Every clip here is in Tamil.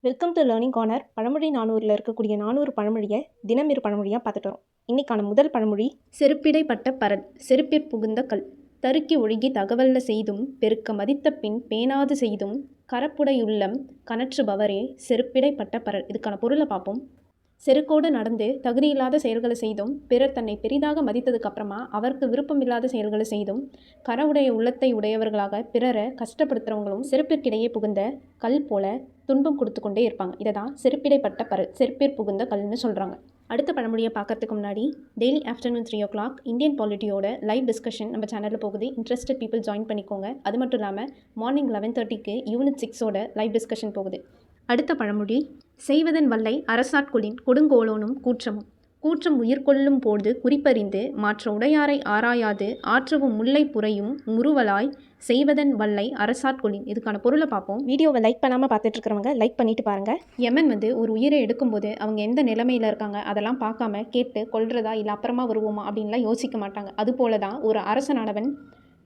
Welcome to learning corner. பழமொழி 400ல் இருக்கக்கூடிய 400 பழமொழியை தினம் இரு பழமொழியாக பார்த்துட்டு வரோம். இன்னைக்கான முதல் பழமொழி, செருப்பிடைப்பட்ட பரல் செருப்பிற் புகுந்த கல், தருக்கி ஒழுகி தகவல்ல செய்தும் பெருக்க மதித்த பின் பேணாது செய்தும் கரப்புடையுள்ளம் கனற்றுபவரே செருப்பிடைப்பட்ட பரல். இதுக்கான பொருளை பார்ப்போம். செருக்கோடு நடந்து தகுதியில்லாத செயல்களை செய்தும் பிறர் தன்னை பெரிதாக மதித்ததுக்கு அப்புறமா அவருக்கு விருப்பமில்லாத செயல்களை செய்தும் கரவுடைய உள்ளத்தை உடையவர்களாக பிறரை கஷ்டப்படுத்துகிறவங்களும் செருப்பிற்கிடையே புகுந்த கல் போல துன்பம் கொடுத்து கொண்டே இருப்பாங்க. இதை தான் செருப்பிடைப்பட்ட பரல் செருப்பிற் புகுந்த கல்னு சொல்கிறாங்க. அடுத்த பழமொழியை பார்க்கறதுக்கு முன்னாடி டெய்லி ஆஃப்டர்நூன் 3 o'clock இந்தியன் பாலிட்டியோட லைவ் டிஸ்கஷன் நம்ம சேனலில் போகுது. இன்ட்ரெஸ்டட் பீப்புள் ஜாயின் பண்ணிக்கோங்க. அது மட்டும் இல்லாமல் மார்னிங் 11:30க்கு யூனிட் 6ஓட லைவ் டிஸ்கஷன் போகுது. அடுத்த பழமொழி, செய்வதன் வல்லை அரசாட்கொளின் கொடுங்கோலோனும் கூற்றமும், கூற்றம் உயிர்கொள்ளும் போது குறிப்பறிந்து மாற்ற உடையாரை ஆராயாது ஆற்றவும் முல்லை புரையும் முறுவலாய் செய்வதன் வல்லை அரசாட்கொளின். இதுக்கான பொருளை பார்ப்போம். வீடியோவை லைக் பண்ணாமல் பார்த்துட்டு இருக்கிறவங்க லைக் பண்ணிட்டு பாருங்கள். யமன் ஒரு உயிரை எடுக்கும்போது அவங்க எந்த நிலைமையில் இருக்காங்க அதெல்லாம் பார்க்காம கேட்டு கொல்றதா இல்லை அப்புறமா வருவோமா அப்படின்லாம் யோசிக்க மாட்டாங்க. அதுபோல தான் ஒரு அரசனானவன்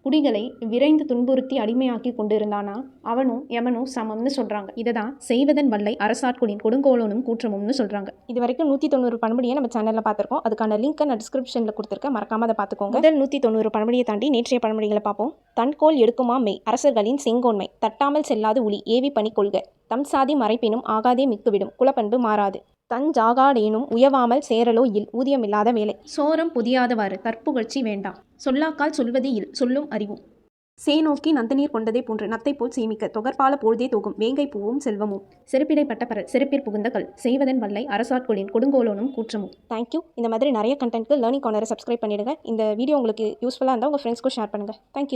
குடிகளை விரைந்து துன்புறுத்தி அடிமையாக்கி கொண்டிருந்தானா அவனும் யமனும் சமம்னு சொல்கிறாங்க. இதை தான் செய்வதன் வல்லை அரசாட்கொளின் கொடுங்கோலனும் கூற்றமும்னு சொல்கிறாங்க. இது வரைக்கும் 190 பழமொழியை நம்ம சேனலில் பார்த்துருக்கோம். அதுக்கான லிங்க்கை நான் டிஸ்கிரிப்ஷனில் கொடுத்துருக்கேன், மறக்காமல் அதை பார்த்துக்கோங்க. முதல் 190 பழமொழியை தாண்டி நேற்றைய பழமொழிகளை பார்ப்போம். தன்கோல் எடுக்குமா மெய், அரசர்களின் செங்கோன்மை, தட்டாமல் செல்லாது உளி, ஏவி பணி கொள்க, தம் சாதி மறைப்பினும் ஆகாதே மிக்குவிடும், குலப்பண்பு மாறாது, தஞ்சாகாடேனும் உயவாமல் சேரலோ இல், ஊதியமில்லாத வேலை, சோரம் புதியாதவாறு, தற்புகழ்ச்சி வேண்டாம், சொல்லாக்கால் சொல்வது இல், சொல்லும் அறிவும், சேநோக்கி நந்தநீர் கொண்டதே போன்று நத்தை போல் சேமிக்க, தொகர்பால பொழுதே தூகும், வேங்கை பூவும் செல்வமும், செருப்பிடைப்பட்ட பரல் செருப்பிற் புகுந்த கல், செய்வதன் வல்லை அரசாட்கொளின் கொடுங்கோலனும் கூற்றமும். தேங்க்யூ. இந்த மாதிரி நிறைய கண்டென்ட்க்கு லேர்னிங் கார்னரை சப்ஸ்கிரைப் பண்ணிடுங்க. இந்த வீடியோ உங்களுக்கு யூஸ்ஃபுல்லாக இருந்தால் உங்கள் ஃப்ரெண்ட்ஸ்க்கும் ஷேர் பண்ணுங்கள். தேங்க்யூ.